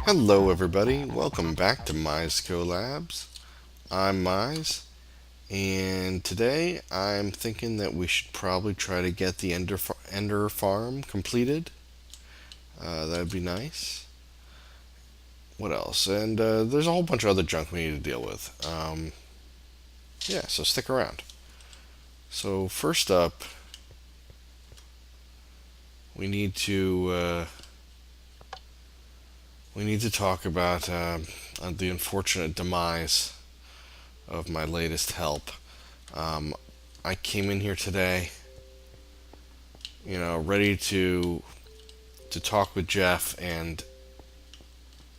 Hello everybody, welcome back to MIZEco Labs. I'm Mize, and today I'm thinking that we should probably try to get the Ender farm completed. That'd be nice. What else? And there's a whole bunch of other junk we need to deal with. Yeah, so stick around. So first up, we need to talk about the unfortunate demise of my latest help. I came in here today, ready to talk with Jeff and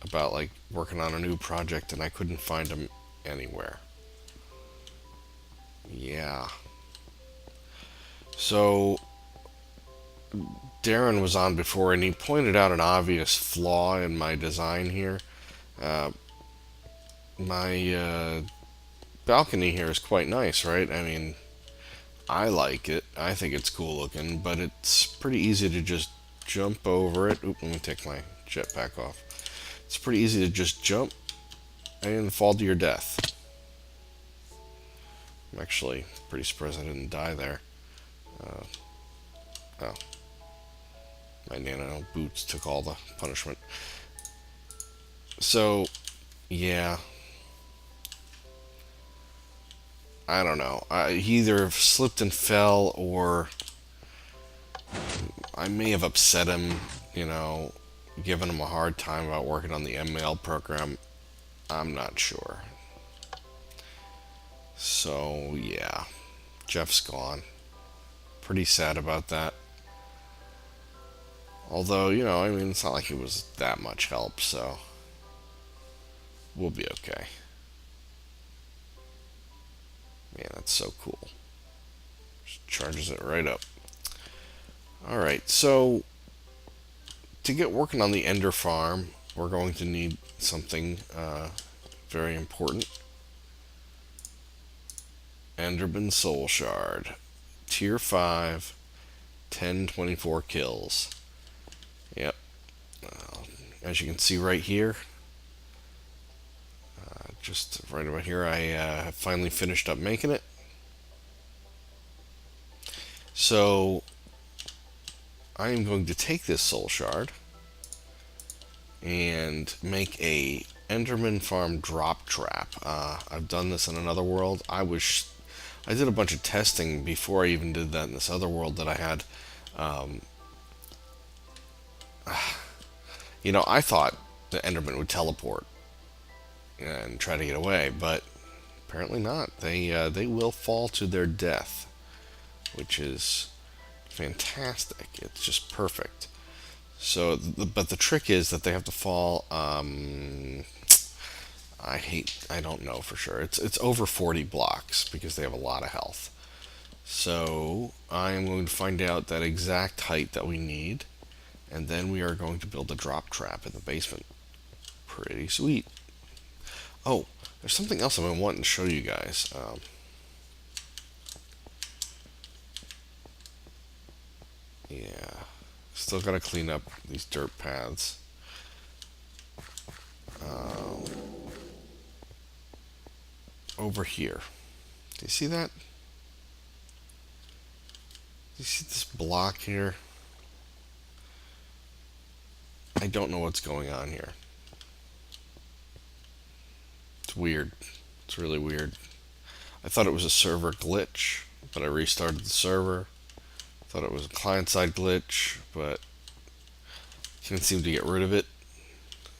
about like working on a new project, and I couldn't find him anywhere. Yeah. So Darren was on before, and he pointed out an obvious flaw in my design here. Uh, my balcony here is quite nice, right? I mean, I like it. I think it's cool looking, but it's pretty easy to just jump over it. Oop, let me take my jetpack off. It's pretty easy to just jump and fall to your death. I'm actually pretty surprised I didn't die there. Oh, my nano boots took all the punishment. So, yeah. I don't know. He either slipped and fell, or I may have upset him, giving him a hard time about working on the ML program. I'm not sure. So, yeah. Jeff's gone. Pretty sad about that. Although, it's not like it was that much help, so we'll be okay. Man, that's so cool. Just charges it right up. Alright, so to get working on the Ender farm, we're going to need something very important. Enderman Soul Shard. Tier 5, 1024 kills. Yep. As you can see right here, just right about here, I have finally finished up making it. So I am going to take this soul shard and make a Enderman farm drop trap. I've done this in another world. I did a bunch of testing before I even did that in this other world that I had. I thought the Enderman would teleport and try to get away, but apparently not. They will fall to their death, which is fantastic. It's just perfect. So, but the trick is that they have to fall. I don't know for sure. It's over 40 blocks because they have a lot of health. So I am going to find out that exact height that we need, and then we are going to build a drop trap in the basement. Pretty sweet. Oh, there's something else I've been wanting to show you guys. Yeah, still gotta clean up these dirt paths. Over here. Do you see that? Do you see this block here? I don't know what's going on here. It's weird. It's really weird. I thought it was a server glitch, but I restarted the server. Thought it was a client-side glitch, but can't seem to get rid of it.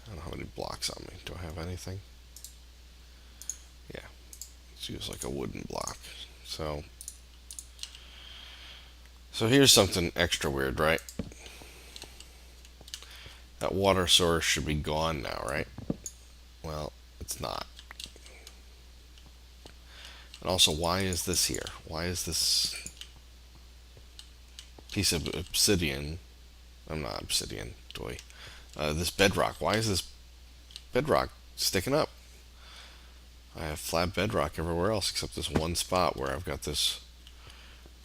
I don't have any blocks on me. Do I have anything? Yeah. Let's use like a wooden block. So here's something extra weird, right? That water source should be gone now, right? Well, it's not. And also, why is this here? Why is this? piece of obsidian. I'm not obsidian, doy. This bedrock. Why is this bedrock sticking up? I have flat bedrock everywhere else except this one spot where I've got this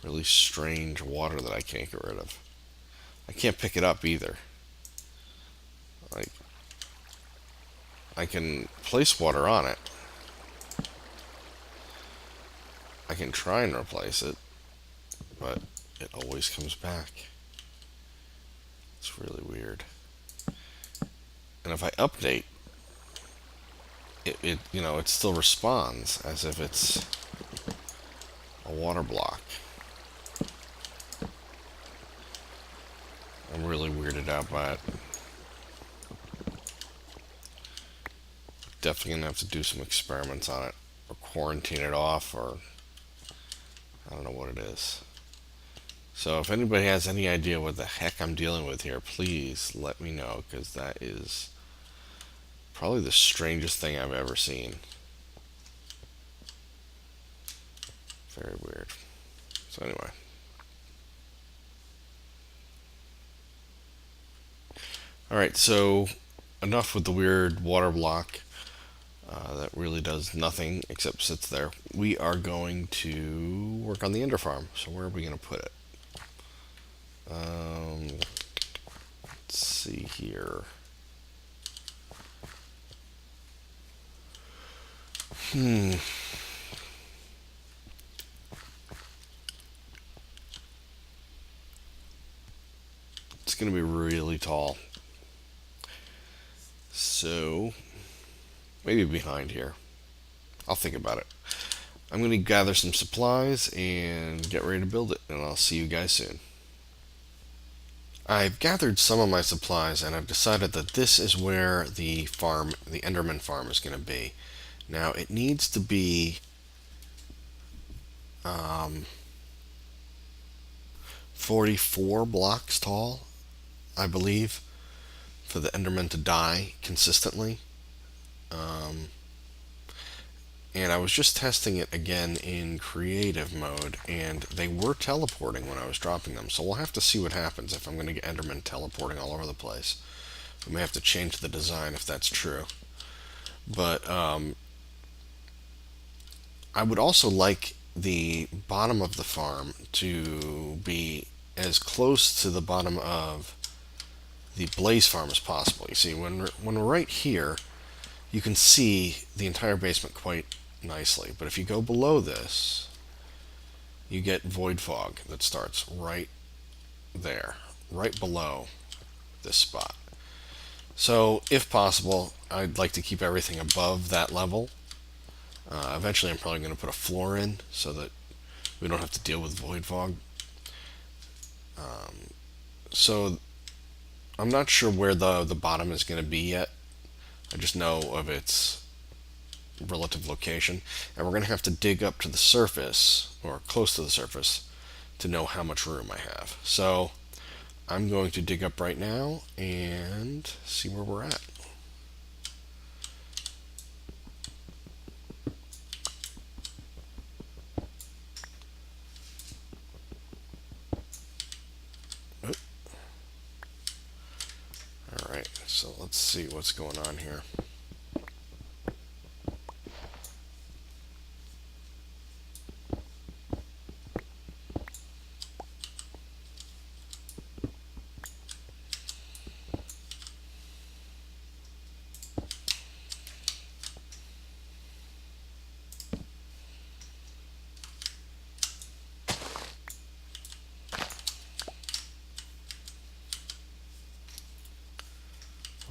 really strange water that I can't get rid of. I can't pick it up either. Like, I can place water on it. I can try and replace it, but it always comes back. It's really weird. And if I update, it still responds as if it's a water block. I'm really weirded out by it. Definitely gonna have to do some experiments on it, or quarantine it off, or I don't know what it is. So if anybody has any idea what the heck I'm dealing with here, please let me know, because that is probably the strangest thing I've ever seen. Very weird. So anyway. Alright, so enough with the weird water block that really does nothing except sits there. We are going to work on the ender farm. So where are we going to put it? Let's see here. It's going to be really tall. So maybe behind here. I'll think about it. I'm going to gather some supplies and get ready to build it, and I'll see you guys soon. I've gathered some of my supplies, and I've decided that this is where the farm, the Enderman farm, is going to be. Now, it needs to be 44 blocks tall, I believe, for the Enderman to die consistently. And I was just testing it again in creative mode, and they were teleporting when I was dropping them. So we'll have to see what happens if I'm going to get Enderman teleporting all over the place. We may have to change the design if that's true. But I would also like the bottom of the farm to be as close to the bottom of the blaze farm as possible. You see, when we're right here, you can see the entire basement quite nicely. But if you go below this, you get void fog that starts right there, right below this spot. So if possible, I'd like to keep everything above that level. Eventually I'm probably going to put a floor in so that we don't have to deal with void fog. So I'm not sure where the bottom is going to be yet. I just know of its relative location, and we're going to have to dig up to the surface, or close to the surface, to know how much room I have. So I'm going to dig up right now and see where we're at. Alright, so let's see what's going on here.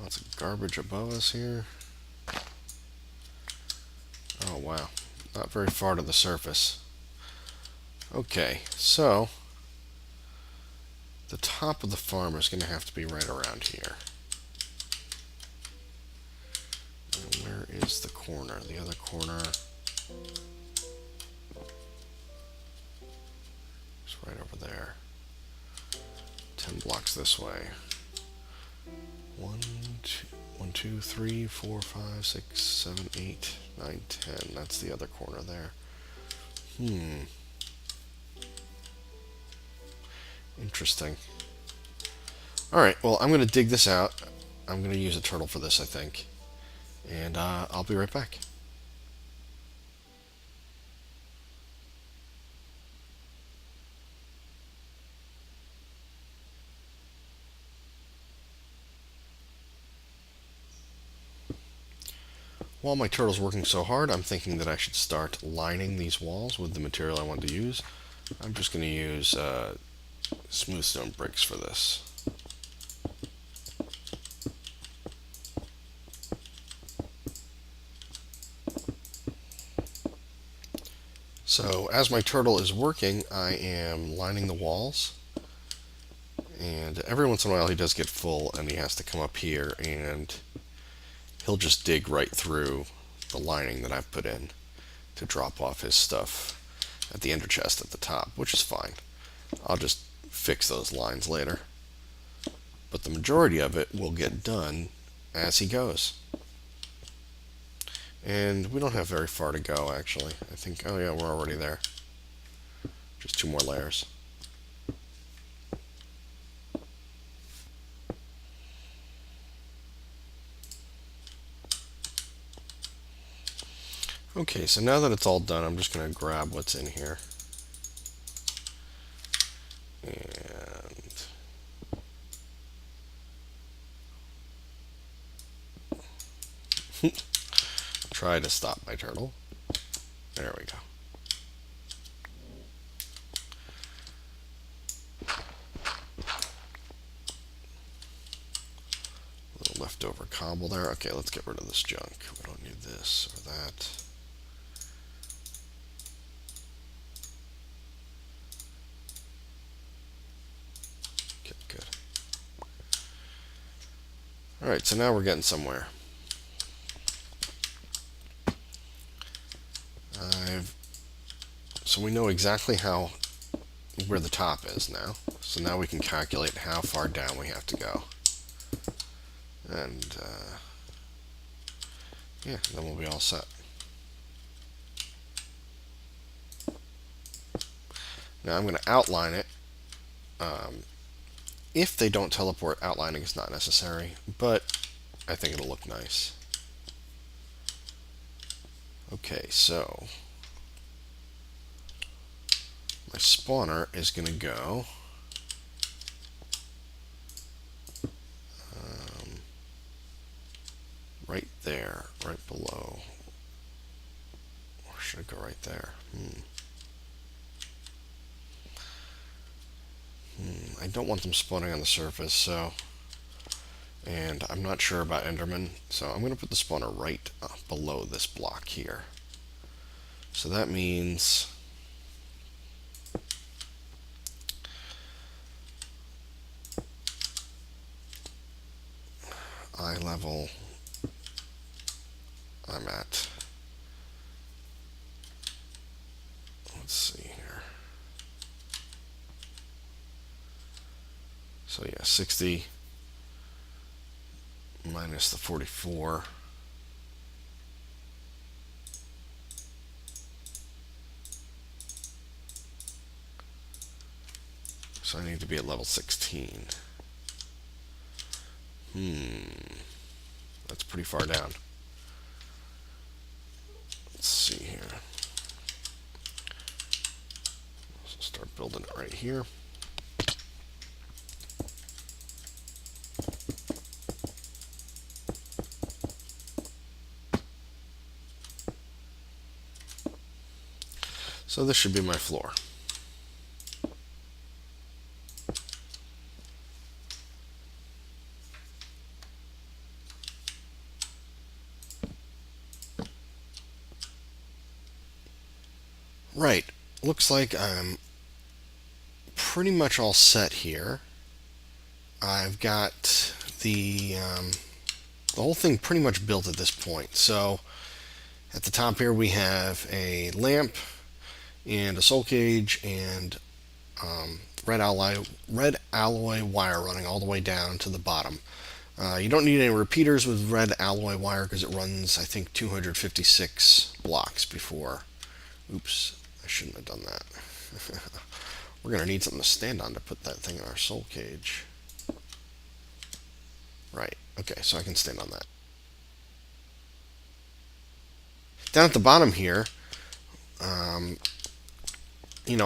Lots of garbage above us here. Oh wow, not very far to the surface. Okay, so the top of the farm is going to have to be right around here. And where is the corner? The other corner is right over there. 10 blocks this way. 1, 2, 3, 4, 5, 6, 7, 8, 9, 10. That's the other corner there. Interesting. Alright, well, I'm going to dig this out. I'm going to use a turtle for this, I think. And I'll be right back. While my turtle's working so hard, I'm thinking that I should start lining these walls with the material I want to use. I'm just going to use smooth stone bricks for this. So as my turtle is working, I am lining the walls. And every once in a while he does get full and he has to come up here and he'll just dig right through the lining that I've put in to drop off his stuff at the ender chest at the top, which is fine. I'll just fix those lines later. But the majority of it will get done as he goes. And we don't have very far to go, actually. I think, oh yeah, we're already there. Just 2 more layers. Okay, so now that it's all done, I'm just going to grab what's in here. And try to stop my turtle. There we go. Little leftover cobble there. Okay, let's get rid of this junk. We don't need this or that. Okay, good. Alright, so now we're getting somewhere. So we know exactly where the top is now. So now we can calculate how far down we have to go. And yeah, then we'll be all set. Now I'm going to outline it. If they don't teleport, outlining is not necessary, but I think it'll look nice. Okay, so my spawner is going to go right there, right below. Or should it go right there? I don't want them spawning on the surface, so... And I'm not sure about Enderman, so I'm going to put the spawner right below this block here. So that means... eye level I'm at, let's see here, so yeah, 60 minus the 44, so I need to be at level 16. That's pretty far down. Let's see here. So start building it right here. So this should be my floor. Right, looks like I'm pretty much all set here. I've got the whole thing pretty much built at this point. So at the top here we have a lamp and a soul cage and red alloy wire running all the way down to the bottom. You don't need any repeaters with red alloy wire because it runs, I think, 256 blocks before. Oops, I shouldn't have done that. We're going to need something to stand on to put that thing in our soul cage. Right. Okay, so I can stand on that. Down at the bottom here,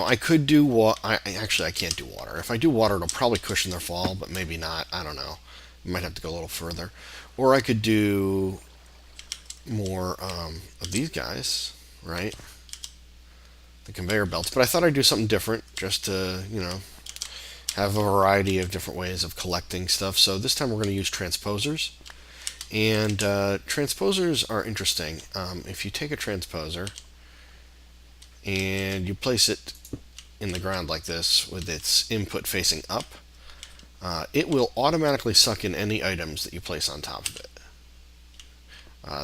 I could do actually, I can't do water. If I do water, it'll probably cushion their fall, but maybe not. I don't know. I might have to go a little further. Or I could do more of these guys, right? The conveyor belts. But I thought I'd do something different just to, have a variety of different ways of collecting stuff. So this time we're going to use transposers. And transposers are interesting. If you take a transposer and you place it in the ground like this with its input facing up, it will automatically suck in any items that you place on top of it.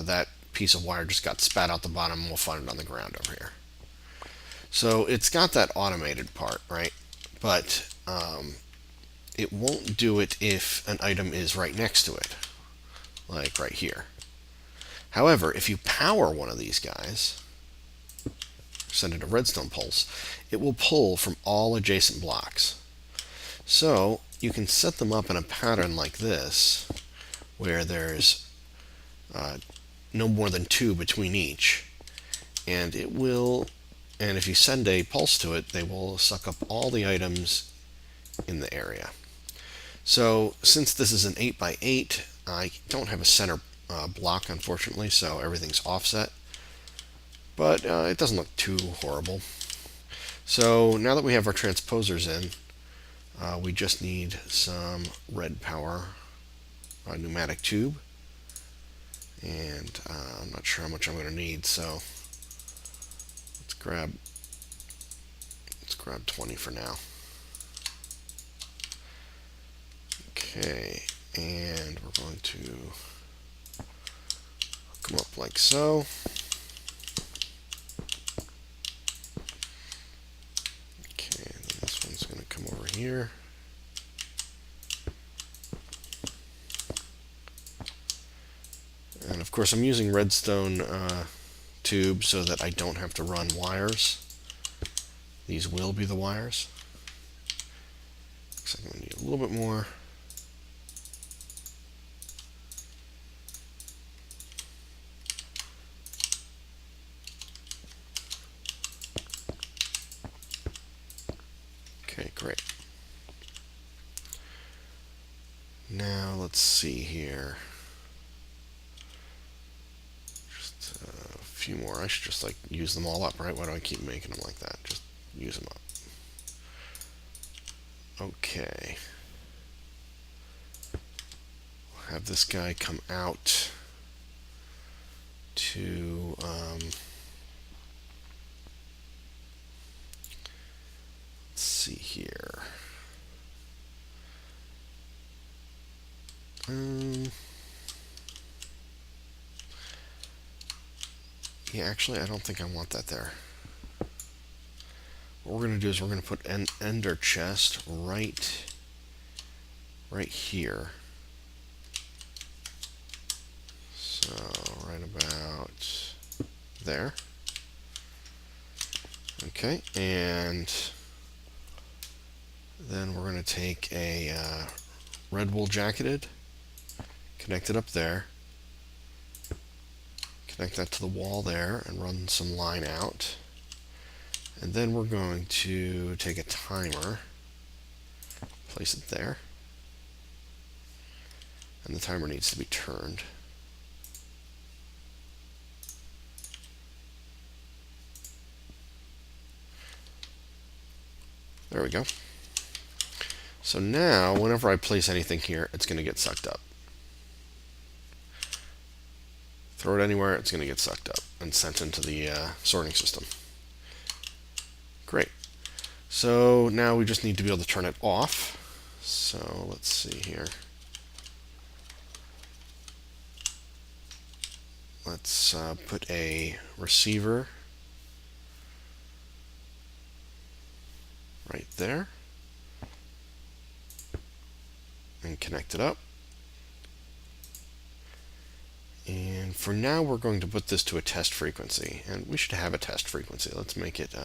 That piece of wire just got spat out the bottom, and we'll find it on the ground over here. So it's got that automated part, right? But it won't do it if an item is right next to it, like right here. However, if you power one of these guys, send it a redstone pulse, it will pull from all adjacent blocks. So you can set them up in a pattern like this, where there's no more than 2 between each, and if you send a pulse to it, they will suck up all the items in the area. So since this is an 8x8, I don't have a center block, unfortunately, so everything's offset. But it doesn't look too horrible. So now that we have our transposers in, we just need some red power pneumatic tube. And I'm not sure how much I'm going to need, so let's grab 20 for now. Okay, and we're going to hook them up like so. Okay, and then this one's going to come over here. And of course I'm using redstone tubes so that I don't have to run wires. These will be the wires. Looks like I'm going to need a little bit more. Okay, great. Now let's see here. Just a few more. I should just use them all up, right? Why do I keep making them like that? Just use them up. Okay. We'll have this guy come out to let's see here. Yeah, actually, I don't think I want that there. What we're going to do is we're going to put an ender chest right here. So right about there. Okay, and then we're going to take a red wool jacketed, connect it up there, connect that to the wall there, and run some line out. And then we're going to take a timer, place it there, and the timer needs to be turned. There we go. So now, whenever I place anything here, it's going to get sucked up. Throw it anywhere, it's going to get sucked up and sent into the sorting system. Great. So now we just need to be able to turn it off. So let's see here. Let's put a receiver right there and connect it up. And for now, we're going to put this to a test frequency, and we should have a test frequency. Let's make it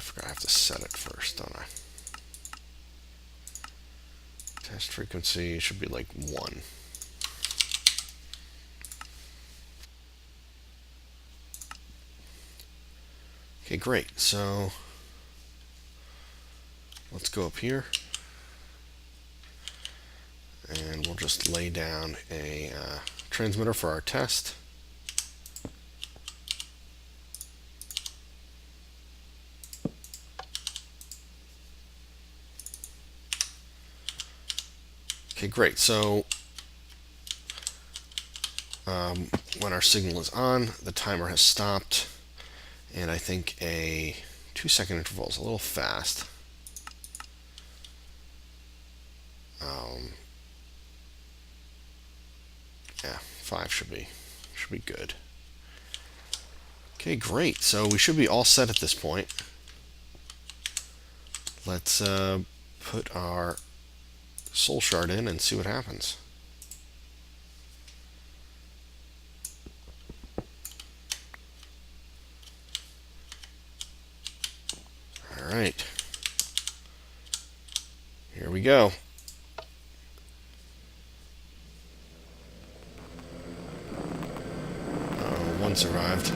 forgot I have to set it first, don't I? Test frequency should be like 1. Okay, great. So let's go up here and we'll just lay down a transmitter for our test. Okay, great. So when our signal is on, the timer has stopped, and I think a 2-second interval is a little fast. Yeah, 5 should be good. Okay, great. So we should be all set at this point. Let's put our soul shard in and see what happens. All right. Here we go. One survived.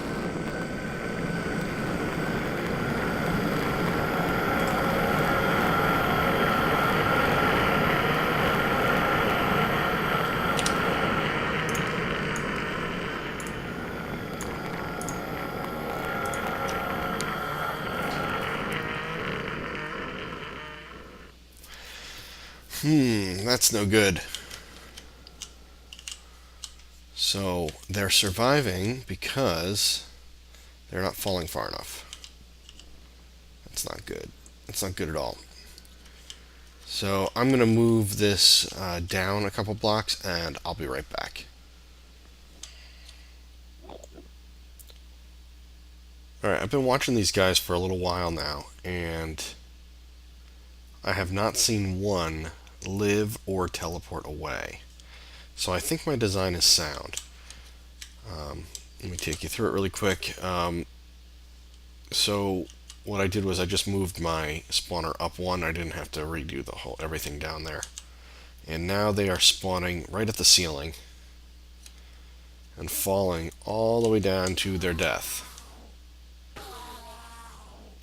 That's no good. So they're surviving because they're not falling far enough. That's not good. That's not good at all. So I'm going to move this down a couple blocks and I'll be right back. Alright, I've been watching these guys for a little while now, and I have not seen one live or teleport away. So I think my design is sound. Let me take you through it really quick. So what I did was I just moved my spawner up 1. I didn't have to redo everything down there. And now they are spawning right at the ceiling and falling all the way down to their death.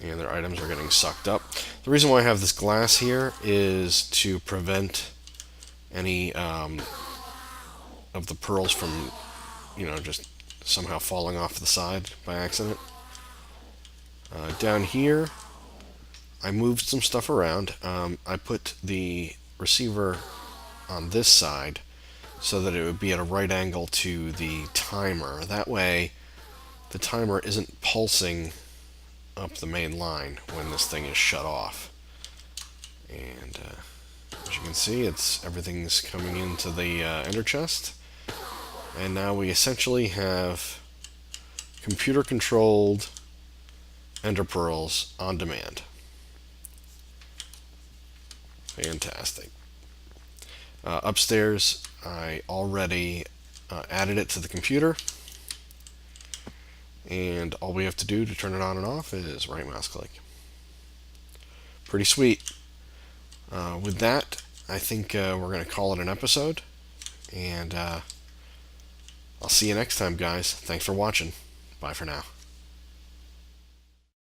And their items are getting sucked up. The reason why I have this glass here is to prevent any of the pearls from, just somehow falling off the side by accident. Down here, I moved some stuff around. I put the receiver on this side so that it would be at a right angle to the timer. That way, the timer isn't pulsing up the main line when this thing is shut off. And as you can see, everything's coming into the ender chest. And now we essentially have computer-controlled Enderpearls on demand. Fantastic. Upstairs, I already added it to the computer. And all we have to do to turn it on and off is right mouse click. Pretty sweet. With that, I think we're going to call it an episode. And I'll see you next time, guys. Thanks for watching. Bye for now.